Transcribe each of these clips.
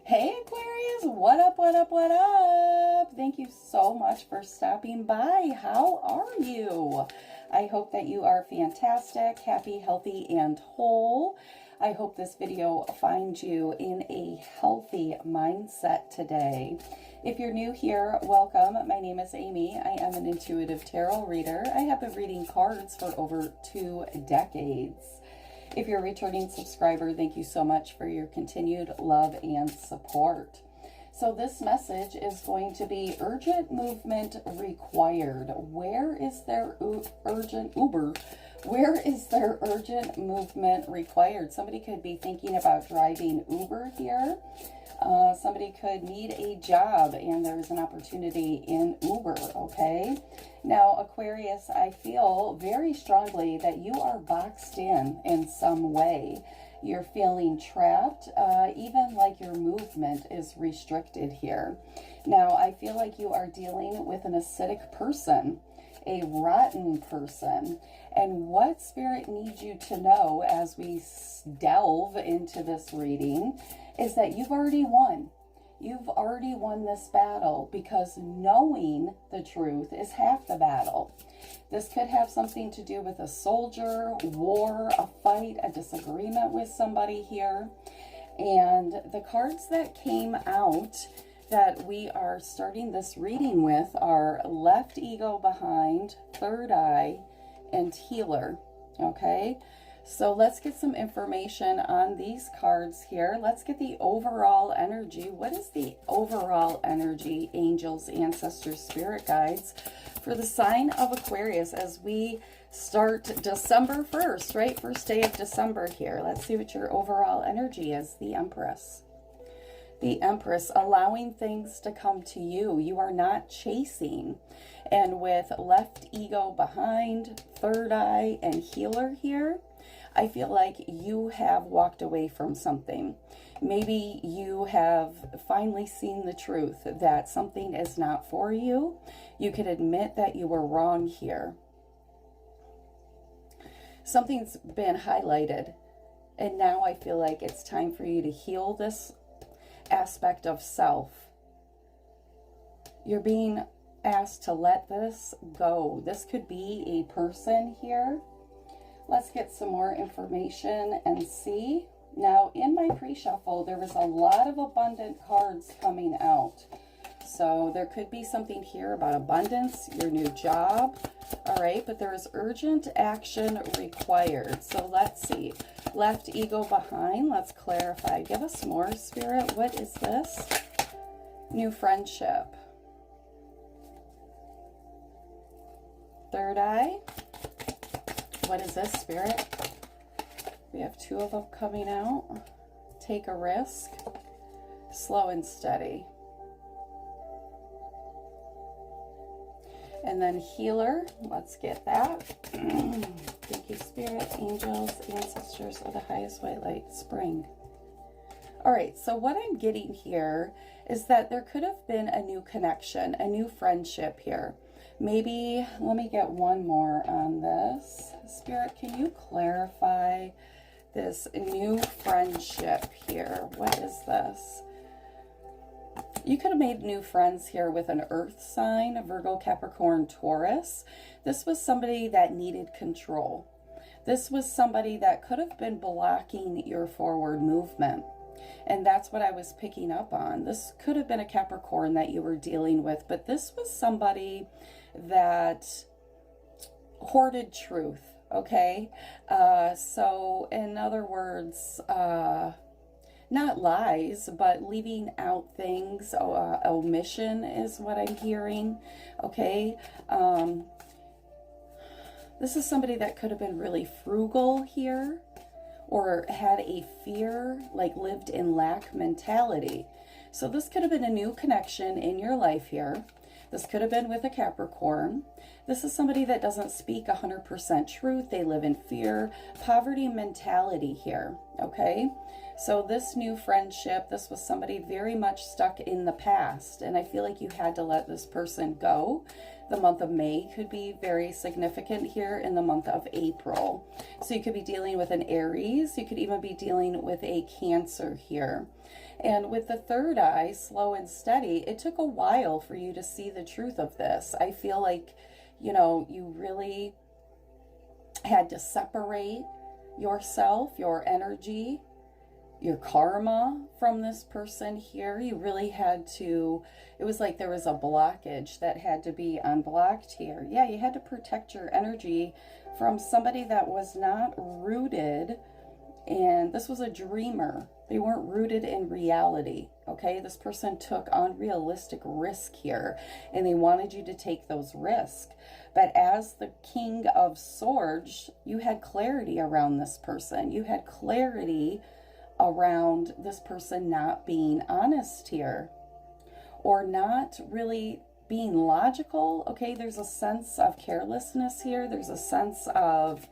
Hey Aquarius, what up, what up, what up? Thank you so much for stopping by. How are you? I hope that you are fantastic, happy, healthy, and whole. I hope this video finds you in a healthy mindset today. If you're new here, welcome. My name is Amy. I am an intuitive tarot reader. I have been reading cards for over 2 decades. If you're a returning subscriber, thank you so much for your continued love and support. So this message is going to be urgent movement required. Where is there urgent Where is there urgent movement required? Somebody could be thinking about driving Uber here. Somebody could need a job and there's an opportunity in Uber, okay? Now, Aquarius, I feel very strongly that you are boxed in some way. You're feeling trapped, even like your movement is restricted here. Now, I feel like you are dealing with an acidic person, a rotten person. And what Spirit needs you to know as we delve into this reading is that you've already won. You've already won this battle, because knowing the truth is half the battle. This could have something to do with a soldier, war, a fight, a disagreement with somebody here. And the cards that came out that we are starting this reading with are left ego behind, third eye, and healer. Okay, so let's get some information on these cards here. Let's get the overall energy. What is the overall energy, angels, ancestors, spirit guides, for the sign of Aquarius as we start December 1st, right? First day of December here. Let's see what your overall energy is. The Empress. The Empress, allowing things to come to you. You are not chasing. And with left ego behind, third eye, and healer here, I feel like you have walked away from something. Maybe you have finally seen the truth that something is not for you. You can admit that you were wrong here. Something's been highlighted, and now I feel like it's time for you to heal this aspect of self. You're being asked to let this go. This could be a person here. Let's get some more information and see. Now, in my pre-shuffle, there was a lot of abundant cards coming out. So there could be something here about abundance, your new job. All right, but there is urgent action required. So let's see. Left ego behind. Let's clarify. Give us more, Spirit. What is this? New friendship. Third eye. What is this, Spirit? We have 2 of them coming out. Take a risk. Slow and steady. And then healer. Let's get that. Thank you, Spirit, angels, ancestors of the highest white light, spring. All right, so what I'm getting here is that there could have been a new connection, a new friendship here. Maybe, let me get one more on this. Spirit, can you clarify this new friendship here? What is this? You could have made new friends here with an earth sign, Virgo, Capricorn, Taurus. This was somebody that needed control. This was somebody that could have been blocking your forward movement. And that's what I was picking up on. This could have been a Capricorn that you were dealing with, but this was somebody that hoarded truth, okay? So in other words, not lies, but leaving out things. Omission is what I'm hearing, okay? This is somebody that could have been really frugal here, or had a fear, like lived in lack mentality. So this could have been a new connection in your life here. This could have been with a Capricorn. This is somebody that doesn't speak 100% truth. They live in fear, poverty mentality here, okay? So this new friendship, this was somebody very much stuck in the past, and I feel like you had to let this person go The month of May could be very significant here in the month of April. So you could be dealing with an Aries. You could even be dealing with a Cancer here. And with the third eye, slow and steady, it took a while for you to see the truth of this. I feel like, you know, you really had to separate yourself, your energy, your karma from this person here. You really had to, it was like there was a blockage that had to be unblocked here. Yeah, you had to protect your energy from somebody that was not rooted, and this was a dreamer. They weren't rooted in reality, okay? This person took unrealistic risk here, and they wanted you to take those risks. But as the King of Swords, you had clarity around this person. You had clarity around this person not being honest here, or not really being logical, okay? There's a sense of carelessness here. There's a sense of,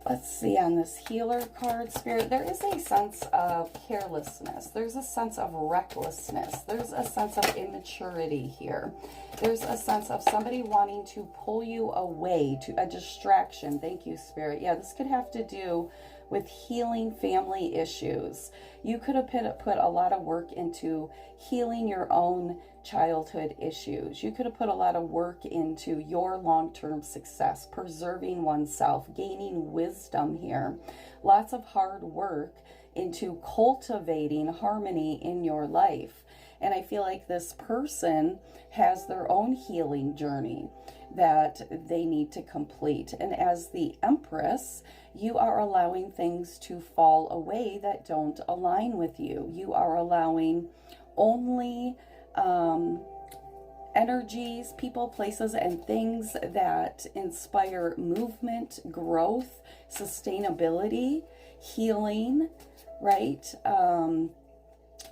let's see, on this healer card, Spirit, there is a sense of carelessness. There's a sense of recklessness. There's a sense of immaturity here. There's a sense of somebody wanting to pull you away, to a distraction. Thank you, Spirit. Yeah, this could have to do with healing family issues. You could have put a lot of work into healing your own childhood issues. You could have put a lot of work into your long-term success, preserving oneself, gaining wisdom here. Lots of hard work into cultivating harmony in your life. And I feel like this person has their own healing journey that they need to complete. And as the Empress, you are allowing things to fall away that don't align with you. You are allowing only energies, people, places, and things that inspire movement, growth, sustainability, healing, right?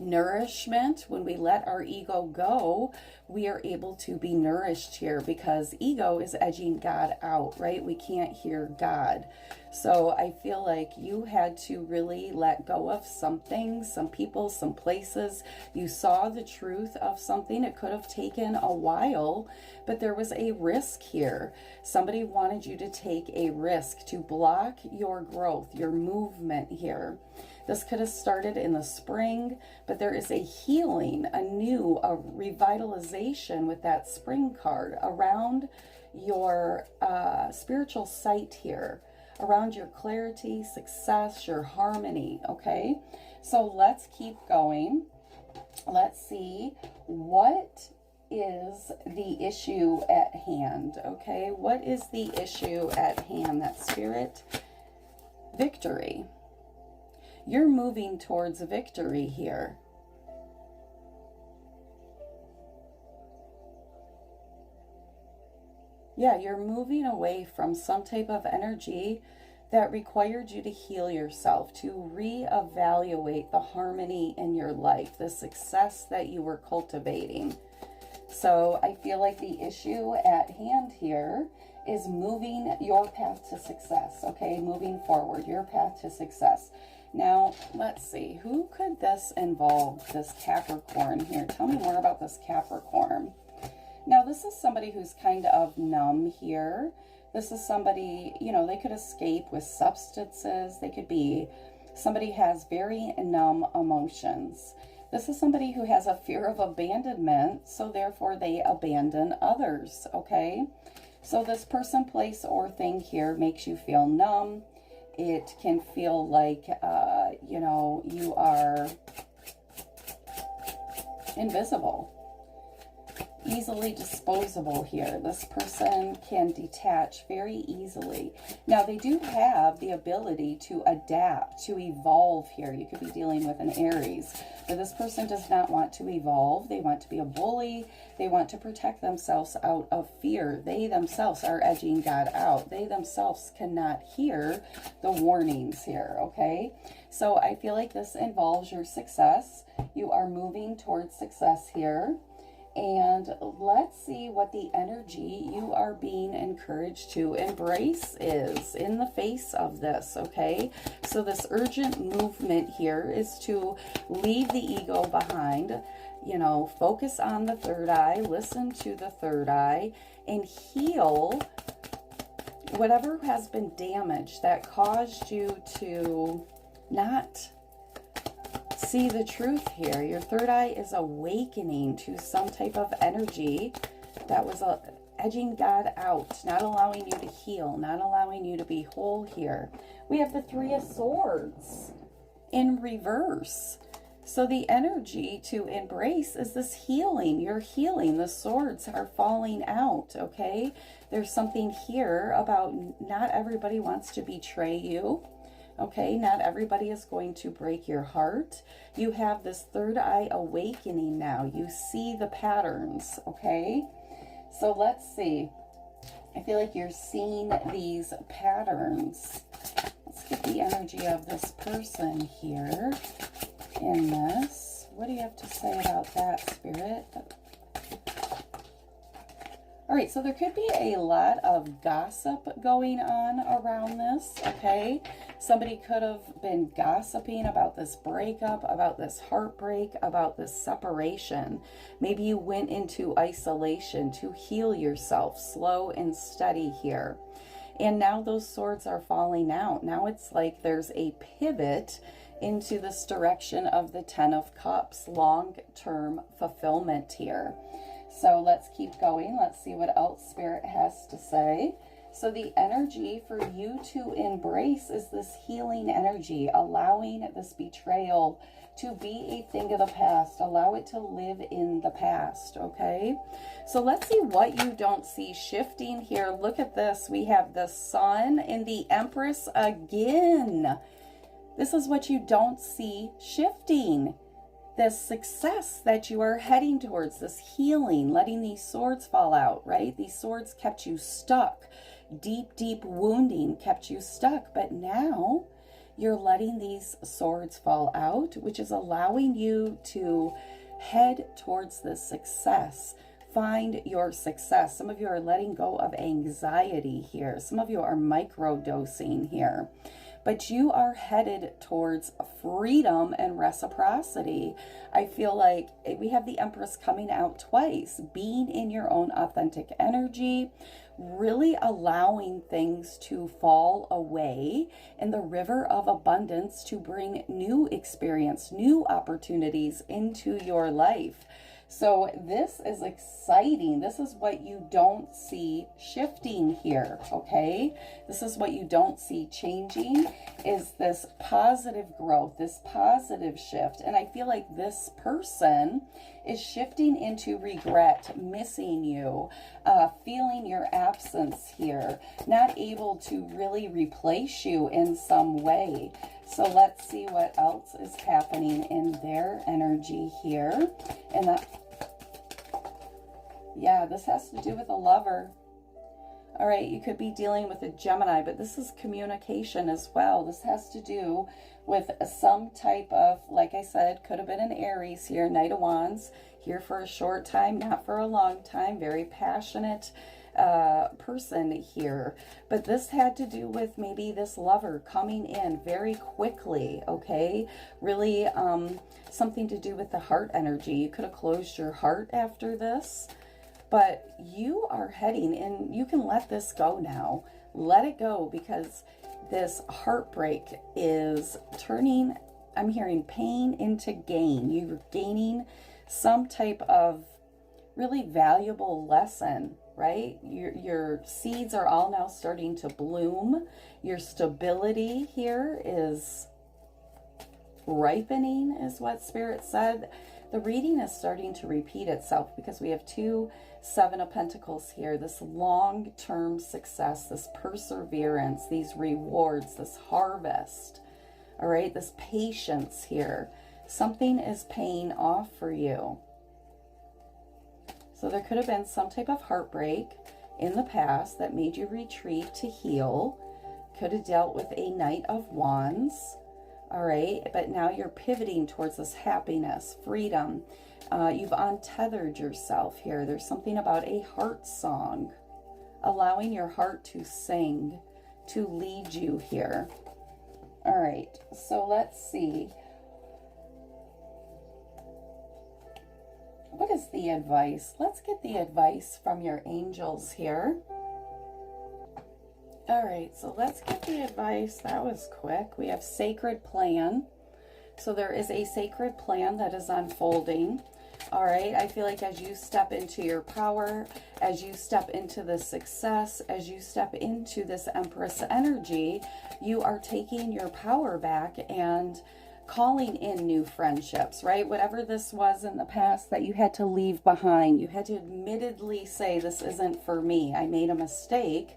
Nourishment. When we let our ego go, we are able to be nourished here, because ego is edging God out, right? We can't hear God. So I feel like you had to really let go of something, some people, some places. You saw the truth of something. It could have taken a while, but there was a risk here. Somebody wanted you to take a risk to block your growth, your movement here. This could have started in the spring, but there is a healing, a revitalization with that spring card around your spiritual sight here, around your clarity, success, your harmony, okay? So let's keep going. Let's see, what is the issue at hand, okay? What is the issue at hand? That Spirit, victory. You're moving towards victory here. Yeah, you're moving away from some type of energy that required you to heal yourself, to reevaluate the harmony in your life, the success that you were cultivating. So I feel like the issue at hand here is moving your path to success, okay? Moving forward, your path to success. Now, let's see, who could this involve, this Capricorn here? Tell me more about this Capricorn. Now, this is somebody who's kind of numb here. This is somebody, you know, they could escape with substances. They could be, somebody has very numb emotions. This is somebody who has a fear of abandonment, so therefore they abandon others, okay? So this person, place, or thing here makes you feel numb. It can feel like, you know, you are invisible, easily disposable here. This person can detach very easily. Now, they do have the ability to adapt, to evolve here. You could be dealing with an Aries, but this person does not want to evolve. They want to be a bully. They want to protect themselves out of fear. They themselves are edging God out. They themselves cannot hear the warnings here, okay? So I feel like this involves your success. You are moving towards success here. And let's see what the energy you are being encouraged to embrace is in the face of this, okay? So this urgent movement here is to leave the ego behind, you know, focus on the third eye, listen to the third eye, and heal whatever has been damaged that caused you to not see the truth here. Your third eye is awakening to some type of energy that was edging God out, not allowing you to heal, not allowing you to be whole here. We have the Three of Swords in reverse. So the energy to embrace is this healing. You're healing. The swords are falling out, okay? There's something here about not everybody wants to betray you. Okay, not everybody is going to break your heart. You have this third eye awakening now. You see the patterns, okay? So let's see. I feel like you're seeing these patterns. Let's get the energy of this person here in this. What do you have to say about that, Spirit? All right, so there could be a lot of gossip going on around this, okay? Somebody could have been gossiping about this breakup, about this heartbreak, about this separation. Maybe you went into isolation to heal yourself, slow and steady here. And now those swords are falling out. Now it's like there's a pivot into this direction of the Ten of Cups, long-term fulfillment here. So let's keep going. Let's see what else Spirit has to say. So the energy for you to embrace is this healing energy, allowing this betrayal to be a thing of the past. Allow it to live in the past, okay? So let's see what you don't see shifting here. Look at this. We have the Sun and the Empress again. This is what you don't see shifting. This success that you are heading towards, this healing, letting these swords fall out, right? These swords kept you stuck. Deep, deep wounding kept you stuck. But now you're letting these swords fall out, which is allowing you to head towards this success. Find your success. Some of you are letting go of anxiety here. Some of you are micro-dosing here. But you are headed towards freedom and reciprocity. I feel like we have the Empress coming out twice. Being in your own authentic energy, really allowing things to fall away, and the river of abundance to bring new experience, new opportunities into your life. So this is exciting. This is what you don't see shifting here, okay? This is what you don't see changing, is this positive growth, this positive shift. And I feel like this person is shifting into regret, missing you, feeling your absence here, not able to really replace you in some way. So let's see what else is happening in their energy here. And that, yeah, this has to do with a lover. All right, you could be dealing with a Gemini, but this is communication as well. This has to do with some type of, like I said, could have been an Aries here, Knight of Wands, here for a short time, not for a long time, very passionate person here. But this had to do with maybe this lover coming in very quickly, okay? Really something to do with the heart energy. You could have closed your heart after this. But you are heading, and you can let this go now. Let it go, because this heartbreak is turning, I'm hearing pain into gain. You're gaining some type of really valuable lesson, right? Your seeds are all now starting to bloom. Your stability here is ripening, is what Spirit said. The reading is starting to repeat itself because we have 2 Seven of Pentacles here. This long-term success, this perseverance, these rewards, this harvest, all right? This patience here. Something is paying off for you. So there could have been some type of heartbreak in the past that made you retreat to heal. Could have dealt with a Knight of Wands. All right, but now you're pivoting towards this happiness, freedom. You've untethered yourself here. There's something about a heart song, allowing your heart to sing, to lead you here. All right, so let's see. What is the advice? Let's get the advice from your angels here. All right, so let's get the advice. That was quick. We have sacred plan. So there is a sacred plan that is unfolding. All right, I feel like as you step into your power, as you step into this success, as you step into this Empress energy, you are taking your power back and calling in new friendships, right? Whatever this was in the past that you had to leave behind, you had to admittedly say, this isn't for me. I made a mistake,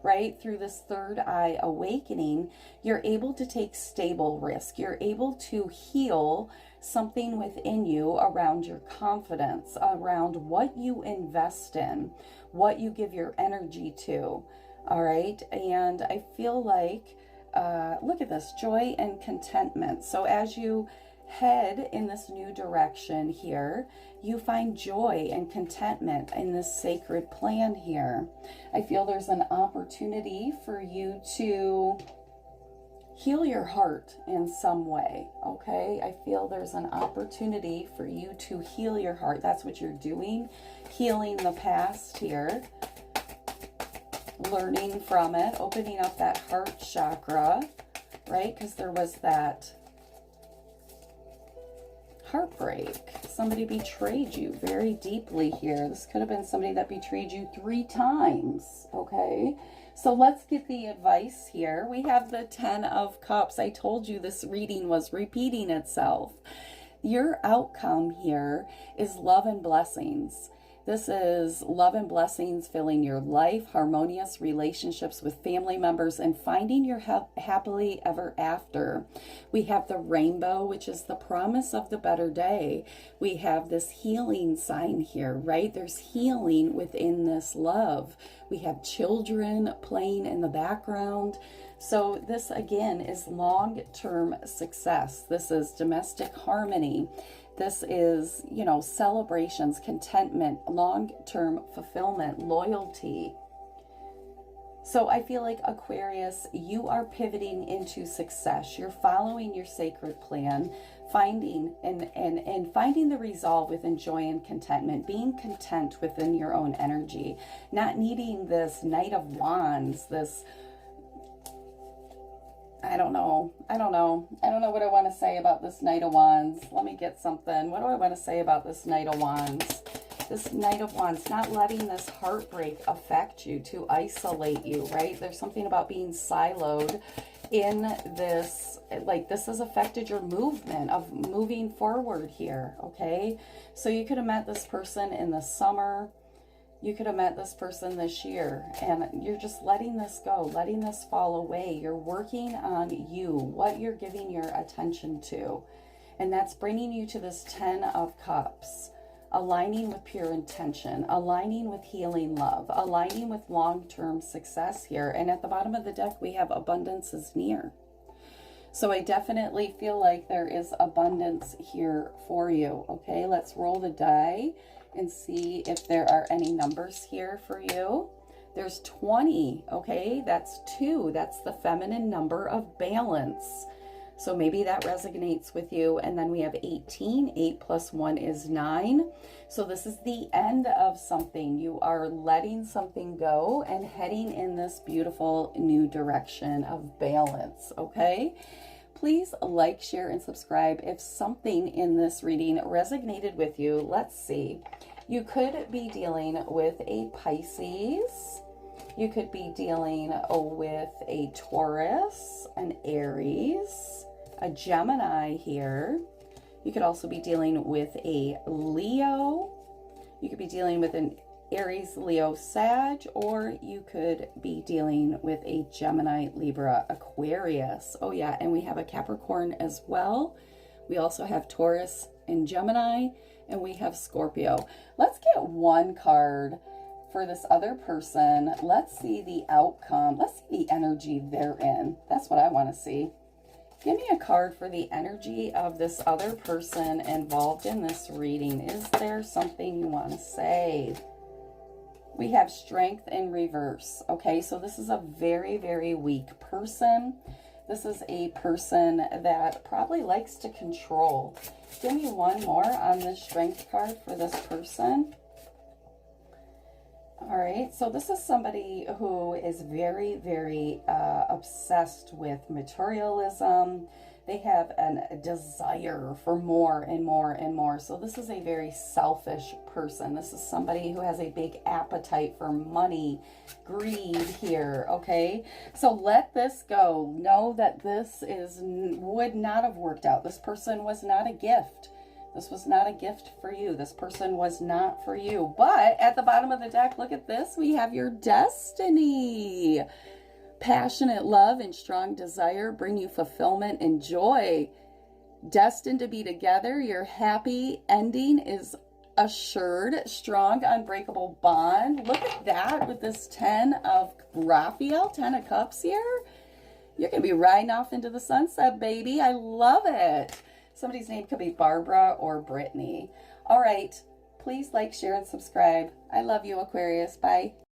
right? Through this third eye awakening, you're able to take stable risk. You're able to heal something within you around your confidence, around what you invest in, what you give your energy to. All right. And I feel like, look at this, joy and contentment. So as you head in this new direction here, you find joy and contentment in this sacred plan here. I feel there's an opportunity for you to heal your heart in some way, okay? I feel there's an opportunity for you to heal your heart. That's what you're doing, healing the past here, learning from it, opening up that heart chakra, right? Because there was that heartbreak. Somebody betrayed you very deeply here. This could have been somebody that betrayed you 3 times, okay? So let's get the advice here. We have the 10 of Cups. I told you this reading was repeating itself. Your outcome here is love and blessings. This is love and blessings filling your life, harmonious relationships with family members, and finding your happily ever after. We have the rainbow, which is the promise of the better day. We have this healing sign here, right? There's healing within this love. We have children playing in the background. So this again is long-term success. This is domestic harmony. This is, you know, celebrations, contentment, long-term fulfillment, loyalty. So I feel like Aquarius, you are pivoting into success. You're following your sacred plan, finding and finding the resolve within joy and contentment, being content within your own energy, not needing this Knight of Wands, this I don't know what I want to say about this Knight of Wands. Let me get something. What do I want to say about this Knight of Wands? This Knight of Wands, not letting this heartbreak affect you, to isolate you, right? There's something about being siloed in this, like this has affected your movement of moving forward here, okay? So you could have met this person in the summer. You could have met this person this year, and you're just letting this go, letting this fall away. You're working on you, what you're giving your attention to. And that's bringing you to this 10 of Cups, aligning with pure intention, aligning with healing love, aligning with long-term success here. And at the bottom of the deck, we have abundance is near. So I definitely feel like there is abundance here for you. Okay, let's roll the die and see if there are any numbers here for you. There's 20, okay? That's 2. That's the feminine number of balance. So maybe that resonates with you. And then we have 18. 8 plus 1 is 9. So this is the end of something. You are letting something go and heading in this beautiful new direction of balance, okay? Please like, share, and subscribe if something in this reading resonated with you. Let's see. You could be dealing with a Pisces. You could be dealing with a Taurus, an Aries, a Gemini here. You could also be dealing with a Leo. You could be dealing with an Aries, Leo, Sag, or you could be dealing with a Gemini, Libra, Aquarius. Oh yeah, and we have a Capricorn as well. We also have Taurus and Gemini, and we have Scorpio. Let's get one card for this other person. Let's see the outcome. Let's see the energy they're in. That's what I want to see. Give me a card for the energy of this other person involved in this reading. Is there something you want to say? We have strength in reverse. Okay, so this is a very, very weak person. This is a person that probably likes to control. Give me one more on this strength card for this person. All right, so this is somebody who is very, very obsessed with materialism. They have a desire for more and more and more. So this is a very selfish person. This is somebody who has a big appetite for money, greed here, okay? So let this go. Know that this would not have worked out. This person was not a gift. This was not a gift for you. This person was not for you. But at the bottom of the deck, look at this. We have your destiny. Passionate love and strong desire bring you fulfillment and joy. Destined to be together, your happy ending is assured. Strong, unbreakable bond. Look at that with this 10 of Raphael, 10 of Cups here. You're going to be riding off into the sunset, baby. I love it. Somebody's name could be Barbara or Brittany. All right. Please like, share, and subscribe. I love you, Aquarius. Bye.